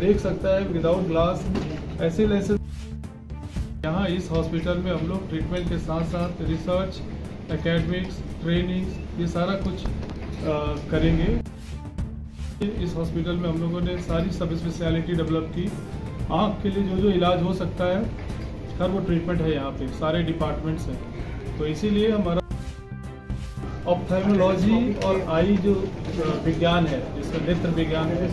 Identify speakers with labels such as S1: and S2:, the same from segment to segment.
S1: देख सकता है विदाउट ग्लास। ऐसे लेंसेज यहाँ इस हॉस्पिटल में हम लोग ट्रीटमेंट के साथ साथ रिसर्च, एकेडमिक्स, ट्रेनिंग्स ये सारा कुछ करेंगे। इस हॉस्पिटल में हम लोगों ने सारी सब स्पेशलिटी डेवलप की। आँख के लिए जो जो इलाज हो सकता है हर वो ट्रीटमेंट है यहाँ पे, सारे डिपार्टमेंट्स हैं। तो इसीलिए हमारा ऑप्थेल्मोलॉजी और आई जो विज्ञान है, जिसमें नेत्र विज्ञान है,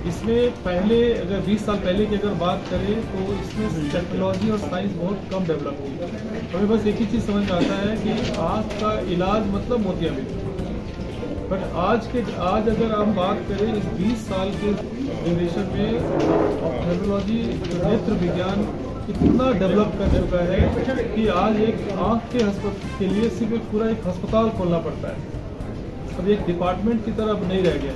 S1: इसमें पहले अगर 20 साल पहले की अगर बात करें तो इसमें टेक्नोलॉजी और साइंस बहुत कम डेवलप हुई। हमें बस एक ही चीज़ समझ में आता है कि आँख का इलाज मतलब मोतियाबिंद। बट आज अगर हम बात करें इस 20 साल के ड्यूरेशन में ऑप्थेल्मोलॉजी नेत्र विज्ञान इतना डेवलप कर चुका है कि आज एक आँख के लिए सिर्फ एक पूरा एक अस्पताल खोलना पड़ता है। अब एक डिपार्टमेंट की तरह नहीं रह गया,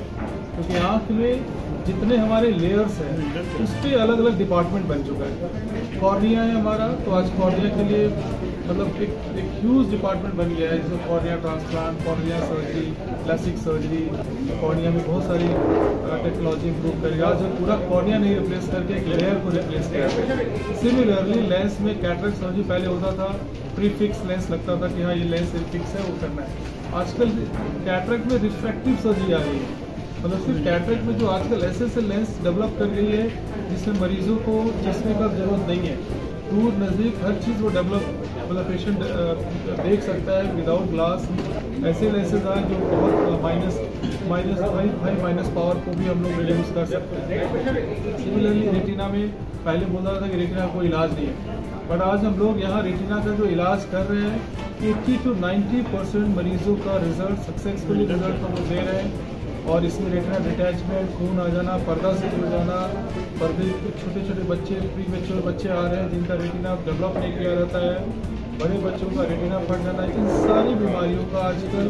S1: क्योंकि आँख में जितने हमारे लेयर्स हैं उस पर अलग अलग डिपार्टमेंट बन चुका है। कॉर्निया है हमारा, तो आज कॉर्निया के लिए मतलब एक ह्यूज डिपार्टमेंट बन गया है, जिसमें cornea transplant, cornea surgery, plastic surgery, cornea में बहुत सारी टेक्नोलॉजी इंप्रूव करी। आज पूरा कॉर्निया नहीं रिप्लेस करके एक लेयर को रिप्लेस किया। सिमिलरली लेंस में कैटरेक्ट सर्जरी पहले होता था, प्रीफिक्स लेंस लगता था कि हाँ ये लेंस फिक्स है, वो करना है। आजकल कैटरेक्ट में रिफ्रैक्टिव सर्जरी आ रही है, मतलब सिर्फ कैटरेक्ट में जो आजकल ऐसे लेंस डेवलप कर रही है जिसमें मरीजों को चश्मे का जरूरत नहीं है, दूर नज़दीक हर चीज़ वो डेवलप मतलब पेशेंट देख सकता है विदाउट ग्लास। ऐसे लेंसेज आए जो बहुत माइनस पावर को भी हम लोग रिड्यूस कर सकते हैं। सिमिलरली रेटिना में पहले बोला था कि रेटिना का कोई इलाज नहीं है, बट आज हम लोग यहाँ रेटिना का जो इलाज कर रहे हैं 80 to 90% मरीजों का रिजल्ट सक्सेसफुली रिजल्ट हम लोग दे रहे हैं। और इसमें रेटिना डिटैचमेंट, खून आ जाना, पर्दा से जुड़ जाना, पर्दे छोटे छोटे बच्चे, प्री मैच्योर बच्चे आ रहे हैं जिनका रेटिना डेवलप नहीं किया रहता है, बड़े बच्चों का रेटिना फट जाना, इन सारी बीमारियों का आजकल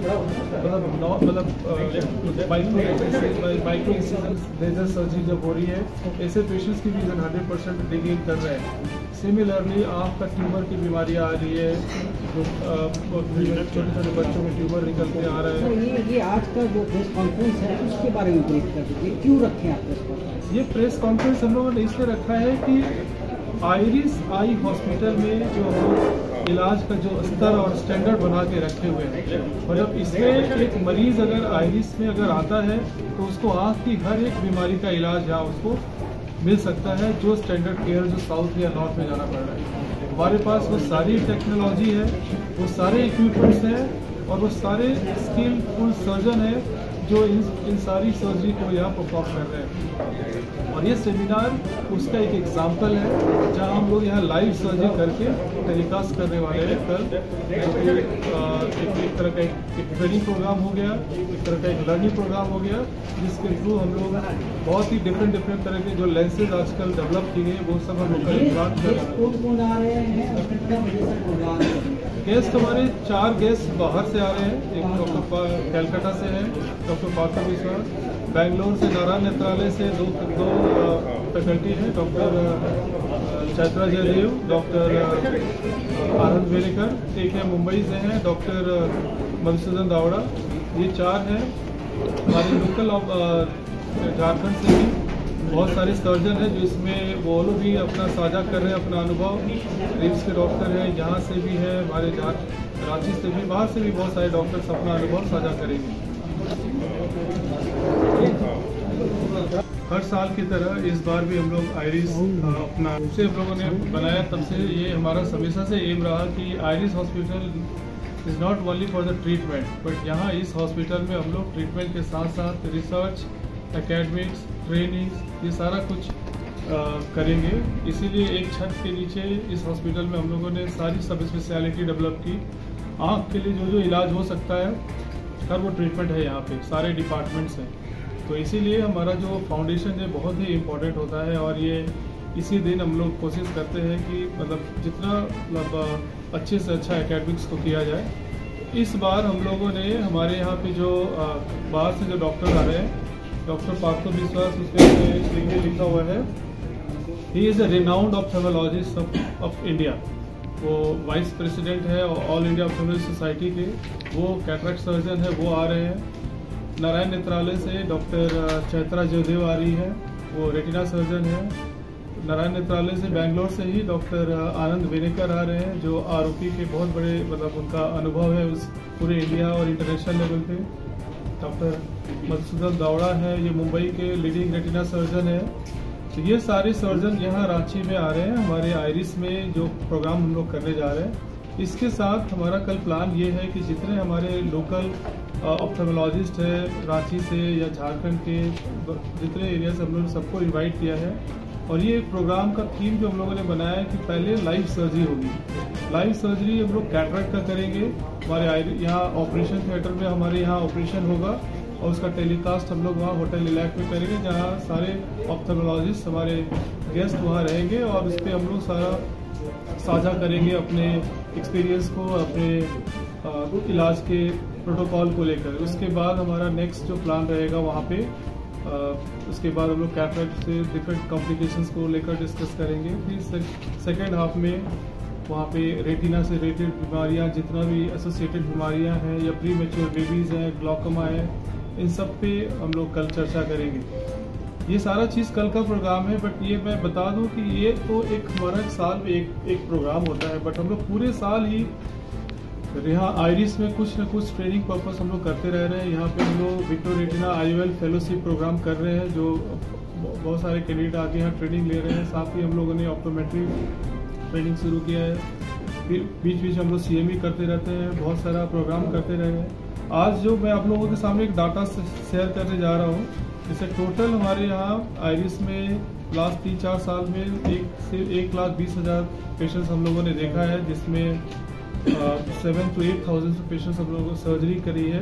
S1: माइक्रो इंसिजन लेजर सर्जरी जब हो रही है, ऐसे पेशेंट्स की भी 100% रिगेन कर रहे हैं। सिमिलरली आँख का ट्यूमर की बीमारियाँ आ रही है, जो छोटे छोटे बच्चों में ट्यूमर निकलते आ रहे हैं।
S2: ये आज का जो प्रेस कॉन्फ्रेंस है उसके बारे में ब्रीफ कर दीजिए, क्यों रखें आप प्रेस कॉन्फ्रेंस?
S1: ये प्रेस कॉन्फ्रेंस हम लोगों ने इसलिए रखा है कि आइरिस आई हॉस्पिटल में जो इलाज का जो स्तर और स्टैंडर्ड बना के रखे हुए हैं, मतलब इसमें एक मरीज अगर आइरिस में अगर आता है तो उसको आँख की हर एक बीमारी का इलाज यहाँ उसको मिल सकता है, जो स्टैंडर्ड केयर जो साउथ या नॉर्थ में जाना पड़ रहा है। हमारे पास वो सारी टेक्नोलॉजी है, वो सारे इक्विपमेंट्स हैं और वो सारे स्किलफुल सर्जन हैं जो इन सारी सर्जरी को यहाँ परफॉर्म कर रहे हैं। और ये सेमिनार उसका एक एग्जाम्पल है, जहाँ हम लोग यहाँ लाइव सर्जरी करके टेलीकास्ट करने वाले हैं कल। एक तरह का एक ट्रेनिंग प्रोग्राम हो गया, एक तरह का एक लर्निंग प्रोग्राम हो गया, जिसके थ्रू हम लोग बहुत ही डिफरेंट तरह के जो लेंसेज आजकल डेवलप की गई वो सब हम लोग गेस्ट हमारे 4 गेस्ट बाहर से आ रहे हैं। एक डॉक्टर कैलकाटा से हैं, डॉक्टर पार्थ विश्वास, बेंगलोर से नारायण नेत्रालय से दो फैकल्टी हैं, डॉक्टर चैत्रा जयदेव, डॉक्टर आनंद वेलेकर, एक है मुंबई से हैं डॉक्टर मधुसूदन दावड़ा। ये 4 हैं। हमारे लोकल झारखंड से भी बहुत सारे सर्जन हैं जो इसमें वो लोग भी अपना साझा कर रहे हैं अपना अनुभव। रिम्स के डॉक्टर हैं, यहाँ से भी है, हमारे रांची से भी, बाहर से भी बहुत सारे डॉक्टर्स अपना अनुभव साझा करेंगे। हर साल की तरह इस बार भी हम लोग आइरिस अपना से हम लोगों ने बनाया, तब से ये हमारा हमेशा से एम रहा कि iris hospital is not only for the treatment, but यहाँ इस हॉस्पिटल में हम लोग ट्रीटमेंट के साथ साथ रिसर्च, एकेडमिक्स, ट्रेनिंग्स ये सारा कुछ करेंगे। इसीलिए एक छत के नीचे इस हॉस्पिटल में हम लोगों ने सारी सब स्पेशलिटी डेवलप की। आँख के लिए जो जो इलाज हो सकता है हर वो ट्रीटमेंट है यहाँ पे, सारे डिपार्टमेंट्स हैं। तो इसीलिए हमारा जो फाउंडेशन है बहुत ही इम्पोर्टेंट होता है, और ये इसी दिन हम लोग कोशिश करते हैं कि मतलब जितना मतलब अच्छे से अच्छा एकेडमिक्स को किया जाए। इस बार हम लोगों ने हमारे यहाँ पे जो बाहर से जो डॉक्टर आ रहे हैं, डॉक्टर पार्थ विश्वास, उसमें लिखा हुआ है he is a renowned ophthalmologist of India. वो वाइस प्रेसिडेंट है ऑल इंडिया ऑप्थेल्मोलॉजी सोसाइटी के, वो कैटरेक्ट सर्जन है, वो आ रहे हैं। नारायण नेत्रालय से डॉक्टर चैत्रा जयदेव आ रही है, वो रेटिना सर्जन है। नारायण नेत्रालय से बेंगलोर से ही डॉक्टर आनंद वेनेकर आ रहे हैं, जो आरोपी के बहुत बड़े मतलब उनका अनुभव है उस पूरे इंडिया और इंटरनेशनल लेवल पे। डॉक्टर मधुसूदन दावड़ा है, ये मुंबई के लीडिंग रेटिना सर्जन है। तो ये सारे सर्जन यहाँ रांची में आ रहे हैं हमारे आइरिस में जो प्रोग्राम हम लोग करने जा रहे हैं। इसके साथ हमारा कल प्लान ये है कि जितने हमारे लोकल ऑप्थेमोलॉजिस्ट है रांची से या झारखंड के जितने एरिया से हम लोग सबको इनवाइट किया है। और ये प्रोग्राम का थीम जो हम लोगों ने बनाया है कि पहले लाइव सर्जरी होगी। लाइव सर्जरी हम लोग कैटरेक्ट का करेंगे। हमारे यहाँ ऑपरेशन थिएटर में हमारे यहाँ ऑपरेशन होगा और उसका टेलीकास्ट हम लोग वहाँ होटल इलाक में करेंगे, जहाँ सारे ऑप्थेमोलॉजिस्ट हमारे गेस्ट वहाँ रहेंगे और उस पर हम लोग सारा साझा करेंगे अपने एक्सपीरियंस को, अपने इलाज के प्रोटोकॉल को लेकर। उसके बाद हमारा नेक्स्ट जो प्लान रहेगा वहाँ पे उसके बाद हम लोग कैटरेक्ट से डिफरेंट कॉम्प्लिकेशंस को लेकर डिस्कस करेंगे। फिर सेकेंड हाफ में वहाँ पे रेटिना से रिलेटेड बीमारियाँ, जितना भी एसोसिएटेड बीमारियाँ हैं या प्री मैच्योर बेबीज़ हैं, ग्लॉकोमा है, इन सब पे हम लोग कल चर्चा करेंगे। ये सारा चीज़ कल का प्रोग्राम है। बट ये मैं बता दूं कि ये तो एक हमारा साल में एक प्रोग्राम होता है, बट हम लोग पूरे साल ही यहाँ आइरिस में कुछ न कुछ ट्रेनिंग पर्पस हम लोग करते रह रहे हैं। यहाँ पे हम लोग Victor retina IOL fellowship programme कर रहे हैं, जो बहुत सारे कैंडिडेट आके यहाँ ट्रेनिंग ले रहे हैं। साथ ही हम लोगों ने ऑप्टोमेट्री ट्रेनिंग शुरू किया है। फिर बीच बीच हम लोग CME करते रहते हैं, बहुत सारा प्रोग्राम करते रहे हैं। आज जो मैं आप लोगों के सामने एक डाटा शेयर करने जा रहा हूँ, जैसे टोटल हमारे यहाँ आइरिस में लास्ट 3-4 साल में 1,20,000 पेशेंट्स हम लोगों ने देखा है, जिसमें 7,000 to 8,000 पेशेंट्स हम लोगों को सर्जरी करी है,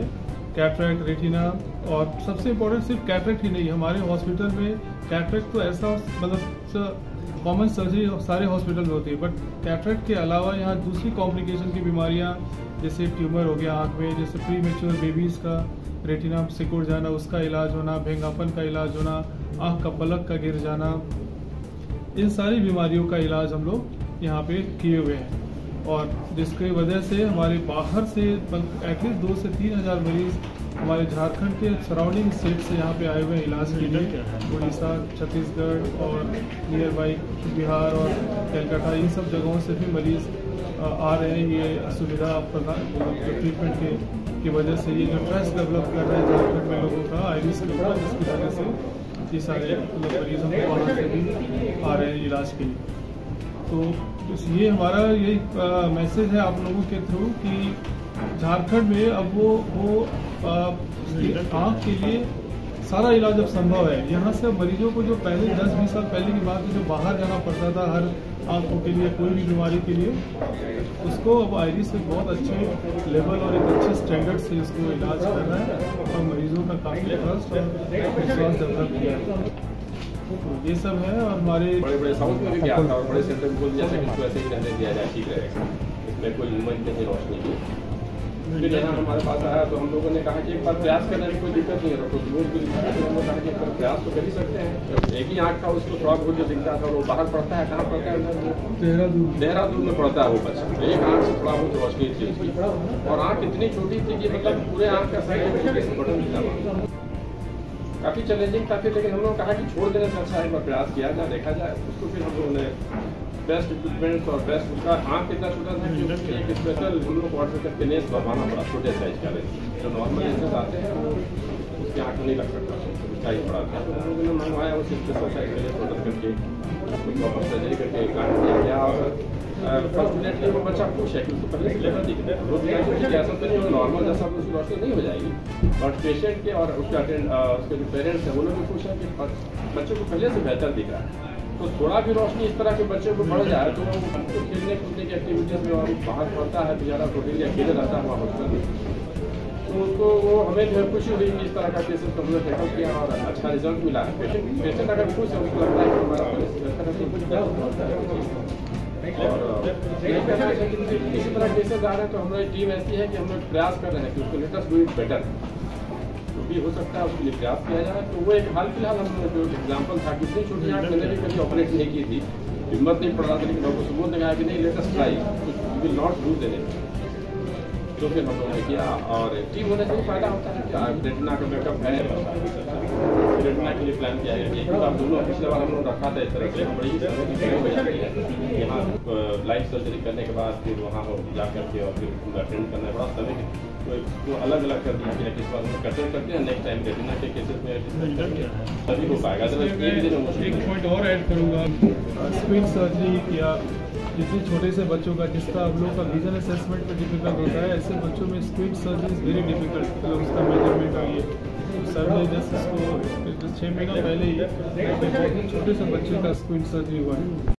S1: कैटरेक्ट, रेटिना। और सबसे इम्पोर्टेंट सिर्फ कैटरेक्ट ही नहीं, हमारे हॉस्पिटल में कैटरेक्ट तो ऐसा मतलब कॉमन सर्जरी सारे हॉस्पिटल में होती है, बट कैटरेक्ट के अलावा यहाँ दूसरी कॉम्प्लिकेशन की बीमारियाँ जैसे ट्यूमर हो गया आँख में, जैसे प्री मैच्योर बेबीज़ का रेटिना सिकुड़ जाना, उसका इलाज होना, भेंगापन का इलाज होना, आँख का पलक का गिर जाना, इन सारी बीमारियों का इलाज हम लोग यहाँ पे किए हुए हैं। और जिसकी वजह से हमारे बाहर से एटलीस्ट 2 से 3 हज़ार मरीज हमारे झारखंड के सराउंडिंग स्टेट से यहाँ पे आए हुए हैं इलाज के लिए। उड़ीसा, छत्तीसगढ़ और नियर बाई बिहार और कलकत्ता, इन सब जगहों से भी मरीज आ रहे हैं। ये सुविधा जो ट्रीटमेंट की वजह से ये जो ट्रस्ट डेवलप कर रहे हैं झारखंड में लोगों का आइरिस के ऊपर, जिसकी वजह से ये सारे मरीज हम वहाँ से भी आ रहे हैं इलाज के लिए। तो ये हमारा यही मैसेज है आप लोगों के थ्रू कि झारखंड में अब वो आँख के लिए सारा इलाज अब संभव है। यहाँ से मरीजों को जो पहले 10-20 साल पहले की बात है, जो बाहर जाना पड़ता था हर आँखों के लिए, कोई भी बीमारी के लिए, उसको अब आइरिस से बहुत अच्छे लेवल और एक अच्छे स्टैंडर्ड से इसको इलाज कर रहा है और मरीजों का काफ़ी ट्रस्ट और विश्वास डेवलप किया है। ये सब है। और हमारे
S3: बड़े साउथ में भी क्या था और बड़े सेंटर में जैसे कि वैसे ही रहने दिया जाए, ठीक रहेगा, इसमें कोई मूवमेंट नहीं, रोशनी की। फिर यहाँ हमारे पास आया तो हम लोगों ने कहा कि एक बार प्रयास करने में कोई दिक्कत नहीं है, तो हम लोग कहा कि एक बार प्रयास तो कर ही सकते हैं। एक ही आँख था, उसको थोड़ा बहुत जो दिखता था वो बाहर पड़ता है, कहाँ पड़ता है, देहरादून में पड़ता है वो बच्चा। एक आँख से थोड़ा बहुत रोशनी थी उसकी, और आँख इतनी छोटी थी कि मतलब पूरे आँख का साइड बटन था, काफ़ी चैलेंजिंग था। फिर लेकिन हम लोगों ने कहा कि छोड़ देने से अच्छा एक बार प्रयास किया जाए, देखा जाए। उसको फिर हम लोगों ने बेस्ट इक्विपमेंट्स और बेस्ट, उसका आँख इतना छोटा था कि एक स्पेशल हम लोग ऑर्डर करके लेंस बनवाना पड़ा, छोटे साइज का लेंस, जो नॉर्मल लेंसेज आते हैं उसके आँख में नहीं लग सकता, उसका ही पड़ा था। तो हम लोगों ने मंगवाया उस स्पेशल साइज का लेंस ऑर्डर करके वापस सर्जरी करके काट दिया गया। और फॉर्चुनेटली वो बच्चा खुश है कि उसको पहले से लेकर दिख रहा है। लोग ऐसा तो नहीं, नॉर्मल जैसा उसकी रोशनी नहीं हो जाएगी, बट पेशेंट के और उसके उसके जो पेरेंट्स हैं वो लोग भी खुश हैं कि बच्चे को पहले से बेहतर दिख रहा है। तो थोड़ा भी रोशनी इस तरह के बच्चे को बढ़ जाए तो वो खेलने कूदने की एक्टिविटीज़ में और बाहर पड़ता है, बेचारा प्रोटीन अकेले रहता है वहाँ हॉस्पिटल में, तो उसको वो हमें जो है खुशी हुई कि इस तरह का केसेस को हमने टैकल किया और अच्छा रिजल्ट मिला है। पेशेंट अगर खुश है, उसको लगता है कि हमारा इसी तरह केसेस आ रहे हैं, तो हमारी टीम ऐसी है कि हम लोग प्रयास कर रहे हैं कि उसको लेटेस्ट डू इट बेटर, जो भी हो सकता है उसके लिए प्रयास किया जाए। तो वो एक हाल फिलहाल हम जो एग्जाम्पल था, कितनी छोटी आँख मैंने भी कभी ऑपरेट नहीं की थी, हिम्मत नहीं पड़ रहा था, लेकिन डॉक्टर सुबोध ने कहा कि नहीं latest try, will not lose anything. जो फिर हम लोगों ने किया और ठीक होने से फायदा होता है। रेटिना का बैकअप है, रेटिना के लिए प्लान किया है कि आप दोनों पिछले बार हम लोग रखा था इस तरह से बड़ी हो जाती है। यहाँ लाइव सर्जरी करने के बाद फिर वहाँ जा करके और फिर अटेंड करना बड़ा समय तो अलग अलग कर दिया गया। किस बार हम कटर करते हैं, नेक्स्ट टाइम रेटिना के केसेस में तभी हो पाएगा।
S1: एक पॉइंट और ऐड करूँगा, स्क्रीन सर्जरी या जितने छोटे से बच्चों का जिसका आप लोग का विजन असेसमेंट में डिफिकल्ट होता है, ऐसे बच्चों में screen surgery is very difficult, मतलब उसका मेजरमेंट और ये सर ने जस्ट इसको 6 महीना पहले ही छोटे से बच्चे का स्क्रीन सर्जरी हुआ है।